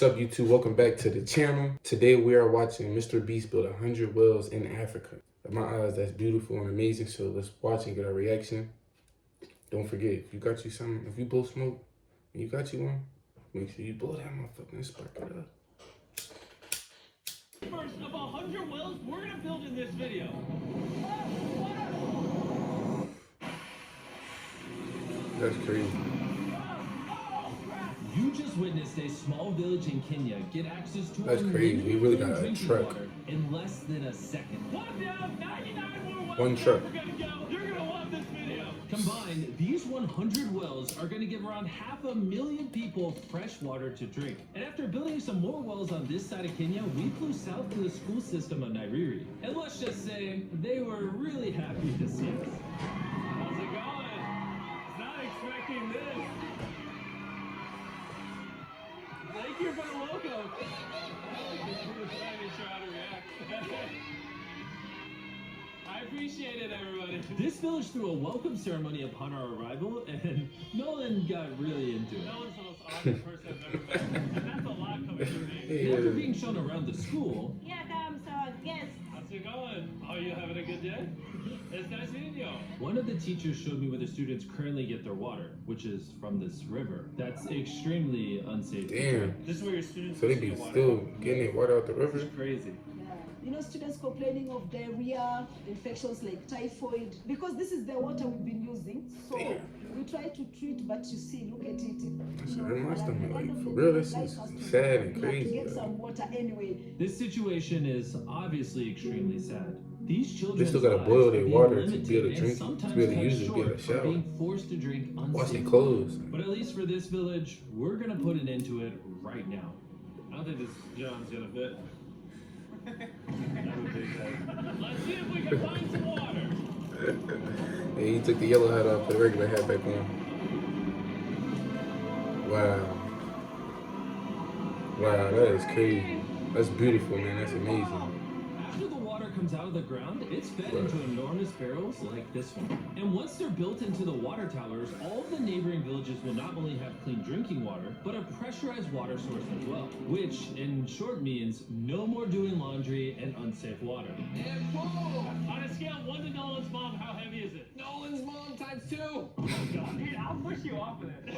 What's up, YouTube? Welcome back to the channel. Today we are watching MrBeast build 100 wells in Africa. In my eyes, that's beautiful and amazing. So let's watch and get our reaction. Don't forget, if you got you something, if you blow smoke, and you got you one, make sure you blow that motherfucker and spark it up. First of 100 wells we're gonna build in this video. That's crazy. You just witnessed a small village in Kenya get access to That's crazy. We really got a truck in less than a second. One truck. You're gonna love this video. Combined, these 100 wells are gonna give around 500,000 people fresh water to drink. And after building some more wells on this side of Kenya, we flew south to the school system of Nairiri. And let's just say they were really happy to see us. How's it going? Not expecting this. Thank you for the logo. I appreciate it, everybody. This village threw a welcome ceremony upon our arrival, and Nolan got really into it. Nolan's the most awesome person I've ever met, and that's a lot coming from me. After being shown around the school, how's it going? Are you having a good day? It's nice meeting you. One of the teachers showed me where the students currently get their water, which is from this river. That's extremely unsafe. Damn. This is where your students So they be still getting their water out the river? It's crazy. You know, students complaining of diarrhea, infections like typhoid, because this is the water we've been using. So we try to treat, but you see, look at it. That's my stomach. Like, for real, this is sad and crazy. Get some water anyway. This situation is obviously extremely sad. These children They still gotta boil their water to be able to drink, to be able to use it, to get a shower. Being forced to drink wash their clothes. But at least for this village, we're gonna put an end to it right now. I don't think this John's gonna fit. Let's see if we can find some water. Hey, he took the yellow hat off, put the regular hat back on. Wow. Wow, that is crazy. That's beautiful, man. That's amazing. After the water comes out of the ground, it's fed into enormous barrels like this one. And once they're built into the water towers, all of the neighboring villages will not only have clean drinking water, but a pressurized water source as well. Which, in short, means no more doing laundry and unsafe water. And boom! On a scale of 1 to Nolan's mom, how heavy is it? Nolan's mom times 2! Oh God, dude, I'll push you off of it.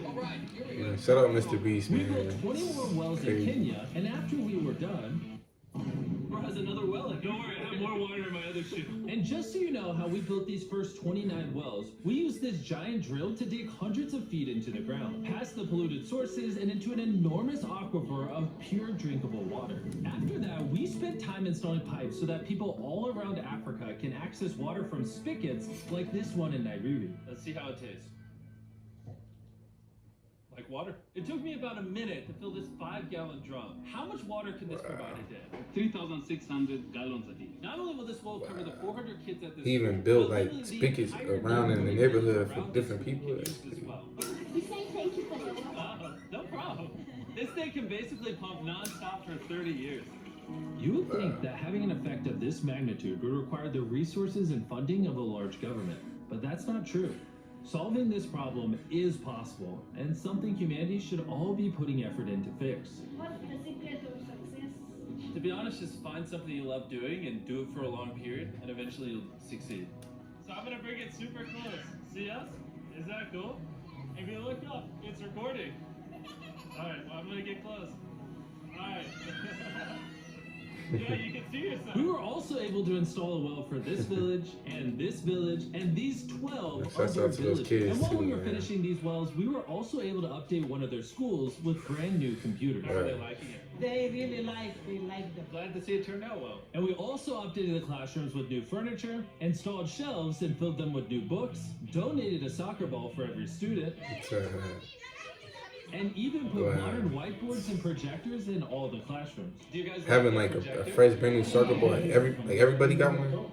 Alright, here we go. Shout out MrBeast, man. We built 20 more wells in Kenya, and after we were done, Bro has another well in. Don't worry, I have more water in my other shoe. And just so you know how we built these first 29 wells, we used this giant drill to dig hundreds of feet into the ground, past the polluted sources and into an enormous aquifer of pure drinkable water. After that, we spent time installing pipes so that people all around Africa can access water from spigots like this one in Nairiri. Let's see how it tastes. Like water. It took me about a minute to fill this 5-gallon drum. How much water can this provide a day? 3,600 gallons a day. Not only will this well cover the 400 kids at this He even built like spigots around in the neighborhood for different people. We say thank you for the no problem. This thing can basically pump non-stop for 30 years. You would think that having an effect of this magnitude would require the resources and funding of a large government, but that's not true. Solving this problem is possible, and something humanity should all be putting effort in to fix. What's the secret of success? To be honest, just find something you love doing and do it for a long period, and eventually you'll succeed. So I'm gonna bring it super close. See us? Is that cool? If you look up, it's recording. Alright, well, I'm gonna get close. Alright. Yeah, you can see yourself. We were also able to install a well for this village, and these 12 other villages. And while we were finishing these wells, we were also able to update one of their schools with brand new computers. How are they liking it? They really like them. Glad to see it turned out well. And we also updated the classrooms with new furniture, installed shelves and filled them with new books, donated a soccer ball for every student, and even put modern whiteboards and projectors in all the classrooms. Do you guys having like a fresh brand new soccer ball, like everybody got one?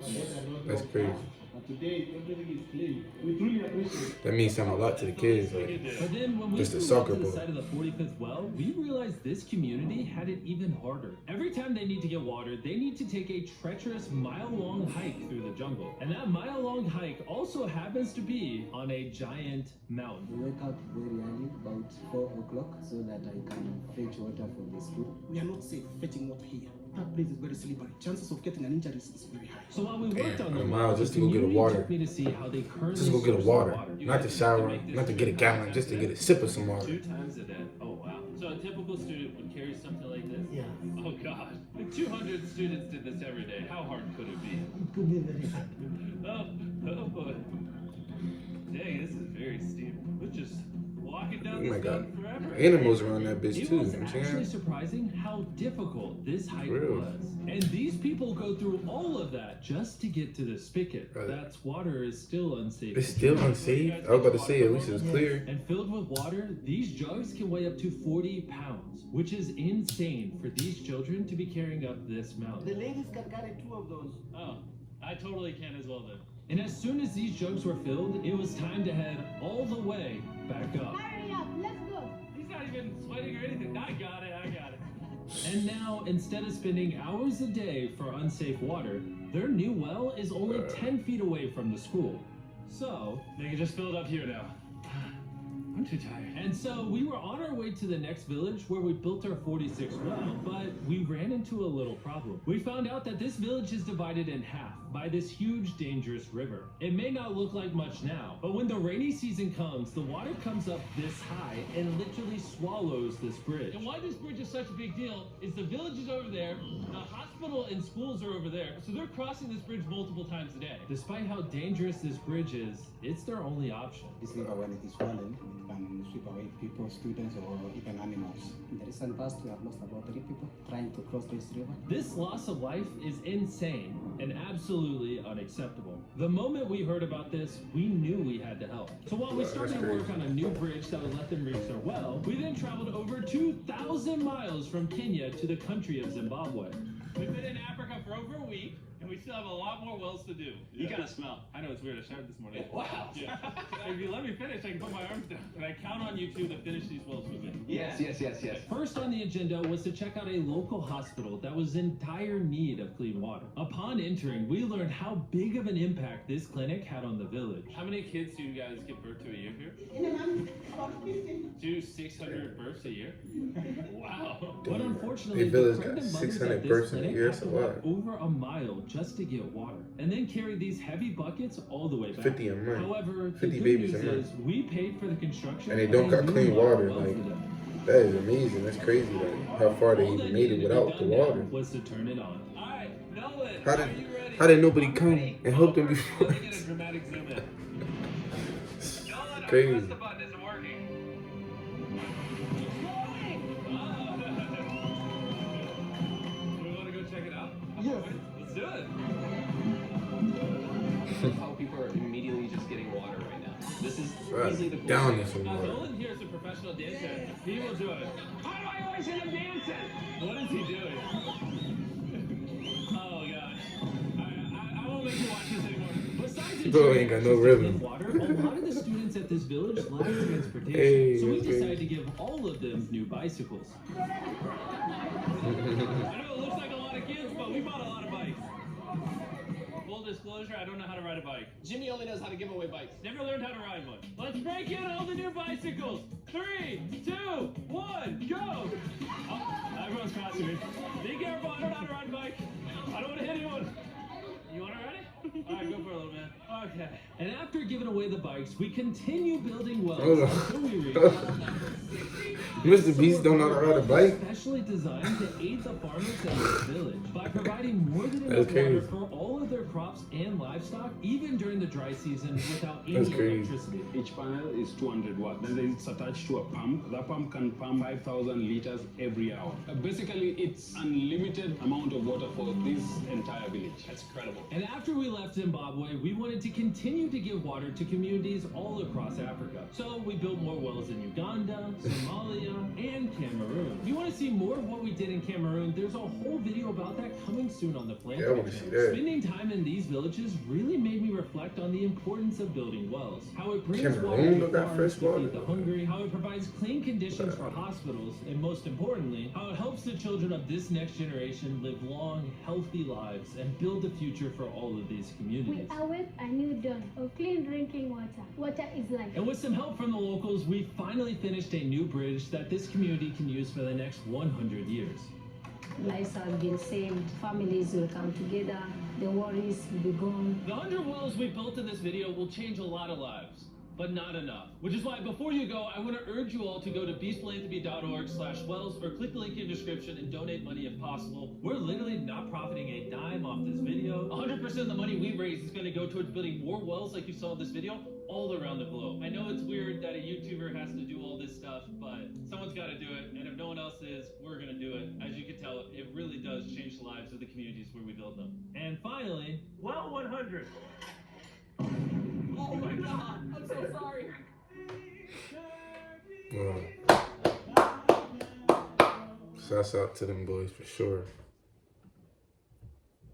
That's crazy. But today, everything is clean. We truly appreciate it. That means something a lot to the kids. Like, But then when we just a flew soccer up to the ball. side of the 45th well, we realized this community had it even harder. Every time they need to get water, they need to take a treacherous mile-long hike through the jungle. And that mile-long hike also happens to be on a giant mountain. We wake up very early, about 4 o'clock, so that I can fetch water for the school. We are not safe fetching water here. That place is very slippery. Chances of getting an injury is very high. So while we worked Damn, on the a mile well, just the to go get a community water. took me to see how they currently just go get a source water. the water. Not to shower, not to get a gallon, just to get a sip of some water. 2 times a day. Oh wow. So a typical student would carry something like this? Yeah. Oh god. If 200 students did this every day, how hard could it be? It could be very hard. Oh boy. Dang, this is very steep. We're just walking down Oh this my God. mountain forever. Animals around that bitch It too. was You know what I'm actually saying? surprising how difficult this hike Real. was. And these people go through all of that just to get to the spigot. Right. That's water is still unsafe. It's still unsafe. I was about to say at least it's clear. And filled with water, these jugs can weigh up to 40 pounds, which is insane for these children to be carrying up this The mountain. ladies can carry 2 of those. Oh, I totally can as well then. And as soon as these jugs were filled, it was time to head all the way back up. Hurry up, let's go. He's not even sweating or anything. I got it. And now, instead of spending hours a day for unsafe water, their new well is only 10 feet away from the school. So, they can just fill it up here now. I'm too tired. And so, we were on our way to the next village where we built our 46th well, but we ran into a little problem. We found out that this village is divided in half by this huge, dangerous river. It may not look like much now, but when the rainy season comes, the water comes up this high and literally swallows this bridge. And why this bridge is such a big deal is the village is over there, the hospital and schools are over there, so they're crossing this bridge multiple times a day. Despite how dangerous this bridge is, it's their only option. This river, when it is swollen, it can sweep away people, students, or even animals. In the recent past, we have lost about 3 people trying to cross this river. This loss of life is insane and absolutely unacceptable. The moment we heard about this, we knew we had to help. So while we Wow, started that's to work crazy. on a new bridge that would let them reach their well, we then traveled over 2,000 miles from Kenya to the country of Zimbabwe. We've been in Africa for over a week, and we still have a lot more wells to do. You gotta smell. I know it's weird. I showered this morning. Wow. Yeah. If you let me finish, I can put my arms down. And I count on you two to finish these wells with me. Yes. First on the agenda was to check out a local hospital that was in dire need of clean water. Upon entering, we learned how big of an impact this clinic had on the village. How many kids do you guys give birth to a year here? In a month, about 15. Do 600 births a year? Wow. But Damn. unfortunately, Hey, village the got pregnant mothers 600 at this births in a clinic year, have to that's a walk lot. over a mile just to get water, and then carry these heavy buckets all the way back. 50 a month. However, the 50 good babies news a month. is we paid for the construction, And they don't got new clean water, well like, for them. that is amazing. That's crazy. Like how far they All even that made needed it to be without the done now water. was to turn it on. All right, Nolan, How are did you ready? how did nobody come and help them before? Let me get a dramatic zoom in. Nolan, Crazy. press the button isn't working. Do we want to go check it out? Yes. Let's do it. How people are immediately just getting water right now. This is Right. easily the Down coolest this thing. one. Nolan here is a professional dancer. He will do it. How do I always end up dancing? What is he doing? Oh gosh. I won't make you watch this anymore. Besides Bro ain't got no rhythm. Water, a lot of the students at this village lack transportation. Hey, so we okay. decided to give all of them new bicycles. I know it looks like a lot of kids, but we bought a lot of bikes. Full disclosure, I don't know how to ride a bike. Jimmy only knows how to give away bikes. Never learned how to ride one. Let's break in all the new bicycles. 3, 2, 1, go! Oh, everyone's passing me. Be careful, I don't know how to ride a bike. I don't want to hit anyone. You want to ride it? All right, go for it, little man. Okay. And after giving away the bikes, we continue building wells Hold on. until we reach MrBeast don't know how to ride a bike. Specially designed to aid the farmers in this village by providing more than enough That's crazy. water for all of their crops and livestock, even during the dry season without any That's crazy. electricity. Each panel is 200 watts. Then it's attached to a pump. That pump can pump 5,000 liters every hour. Basically, it's unlimited amount of water for this entire village. That's incredible. And after we left Zimbabwe, we wanted to continue to give water to communities all across Africa. So we built more wells in Uganda, Somalia, and Cameroon. We wanted want to see more of what we did in Cameroon, there's a whole video about that coming soon on the Flame. Yeah, I want to see that. Spending time in these villages really made me reflect on the importance of building wells, how it brings water Cameroon to got farms fresh to water. feed the hungry, how it provides clean conditions for hospitals, and most importantly, how it helps the children of this next generation live long, healthy lives and build a future for all of these communities. We await a new dawn of clean drinking water. Water is life. And with some help from the locals, we finally finished a new bridge that this community can use for the next 100 years. Lives have been saved, families will come together, the worries will be gone. The 100 wells we built in this video will change a lot of lives, but not enough. Which is why before you go, I want to urge you all to go to beastphilanthropy.org/wells or click the link in the description and donate money if possible. We're literally not profiting a dime off this video. 100% of the money we raise is going to go towards building more wells like you saw in this video all around the globe. I know it's weird that a YouTuber has to do all this stuff, but someone's got to do it, and if no one else is, we're going to do it. As you can tell, it really does change the lives of the communities where we build them. And finally, well 100. Oh my God, I'm so sorry. Shouts out to them boys for sure.